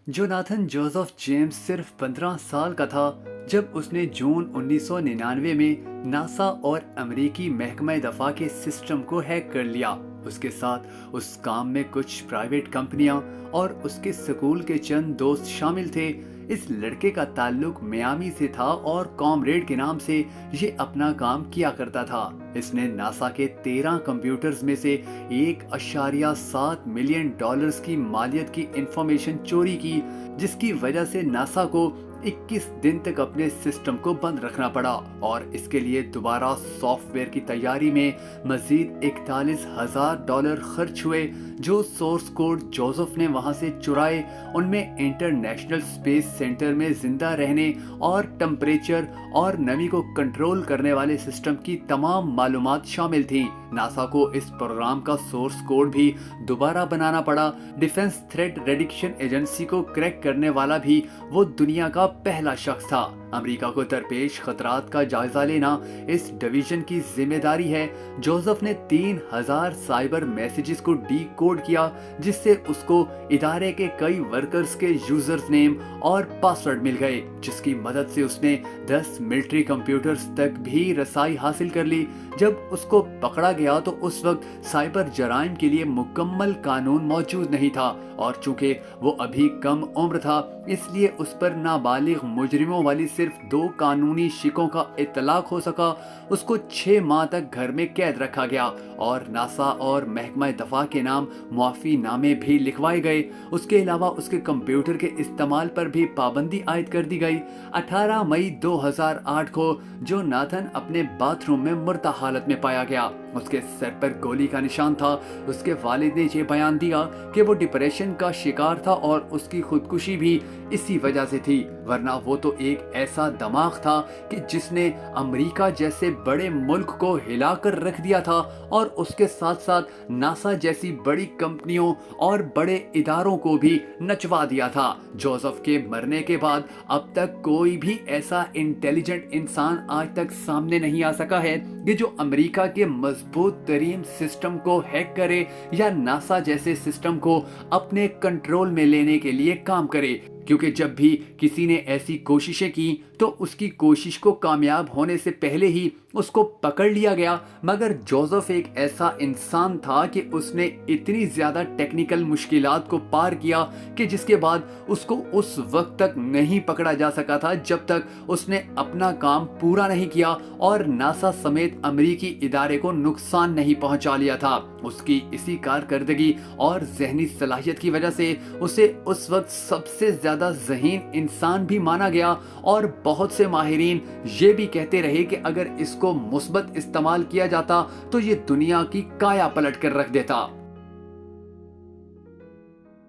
Jonathan Joseph James सिर्फ 15 साल का था जब उसने जून 1999 में नासा और अमेरिकी महकमा दफा के सिस्टम को हैक कर लिया। उसके साथ उस काम में कुछ प्राइवेट कंपनियां और उसके स्कूल के चंद दोस्त शामिल थे। इस लड़के का ताल्लुक मियामी से था और कॉमरेड के नाम से ये अपना काम किया करता था। इसने नासा के 13 कंप्यूटर्स में से 1.7 मिलियन डॉलर्स की मालियत की इंफॉर्मेशन चोरी की, जिसकी वजह से नासा को 21 दिन तक अपने सिस्टम को बंद रखना पड़ा और इसके लिए दोबारा सॉफ्टवेयर की तैयारी में मजीद $41,000 खर्च हुए। जो सोर्स कोड जोसेफ ने वहां से चुराए उनमें इंटरनेशनल स्पेस सेंटर में जिंदा रहने और टेम्परेचर और नमी को कंट्रोल करने वाले सिस्टम की तमाम मालूमात शामिल थी। नासा को इस प्रोग्राम का सोर्स कोड भी दोबारा बनाना पड़ा। डिफेंस थ्रेट रिडक्शन एजेंसी को क्रैक करने वाला भी वो दुनिया का पहला शख्स था। अमेरिका को दरपेश खतरात का जायजा लेना इस डिवीजन की जिम्मेदारी है। जोसेफ ने 3000 साइबर मैसेजेस को डीकोड किया, जिससे उसको इदारे के कई वर्कर्स के यूजर्स नेम और पासवर्ड मिल गए, जिसकी मदद से उसने 10 मिलिट्री कंप्यूटर्स तक भी रसाई हासिल कर ली। जब उसको पकड़ा गया तो उस वक्त साइबर जराइम के लिए मुकम्मल कानून मौजूद नहीं था और चूंकि वो अभी कम उम्र था इसलिए उस पर नाबालिग मुजरिमों वाली सिर्फ 2 कानूनी शिकों का इतलाक हो सका। उसको 6 माह तक घर में कैद रखा गया और नासा और महकमा दफा के नाम मुआफी नामे भी लिखवाए गए। उसके अलावा उसके कंप्यूटर के इस्तेमाल पर भी पाबंदी आयद कर दी गई। 18 मई 2008 को जोनाथन अपने बाथरूम में मुर्दा हालत में पाया गया। उसके सर पर गोली का निशान था। उसके वालिद ने ये बयान दिया कि वो डिप्रेशन का शिकार था और उसकी खुदकुशी भी इसी वजह से थी, वरना वो तो एक ऐसा दिमाग था कि जिसने अमेरिका जैसे बड़े मुल्क को हिलाकर रख दिया था और उसके साथ साथ नासा जैसी बड़ी कंपनियों और बड़े इदारों को भी नचवा दिया था। जोसेफ के मरने के बाद अब तक कोई भी ऐसा इंटेलिजेंट इंसान आज तक सामने नहीं आ सका है कि जो अमेरिका के मजबूत तरीन सिस्टम को हैक करे या नासा जैसे सिस्टम को अपने कंट्रोल में लेने के लिए काम करे, क्योंकि जब भी किसी ने ऐसी कोशिशें की तो उसकी कोशिश को कामयाब होने से पहले ही उसको पकड़ लिया गया। मगर जोसेफ एक ऐसा इंसान था कि उसने इतनी ज्यादा टेक्निकल मुश्किलात को पार किया कि जिसके बाद उसको उस वक्त तक नहीं पकड़ा जा सका था जब तक उसने अपना काम पूरा नहीं किया और नासा समेत अमेरिकी इदारे को नुकसान नहीं पहुंचा लिया था। उसकी इसी कारकर्दगी और जहनी सलाहियत की वजह से उसे उस वक्त सबसे ज्यादा ज़हीन इंसान भी माना गया और बहुत से माहिरीन ये भी कहते रहे कि अगर इसको मुस्बत इस्तेमाल किया जाता तो ये दुनिया की काया पलट कर रख देता।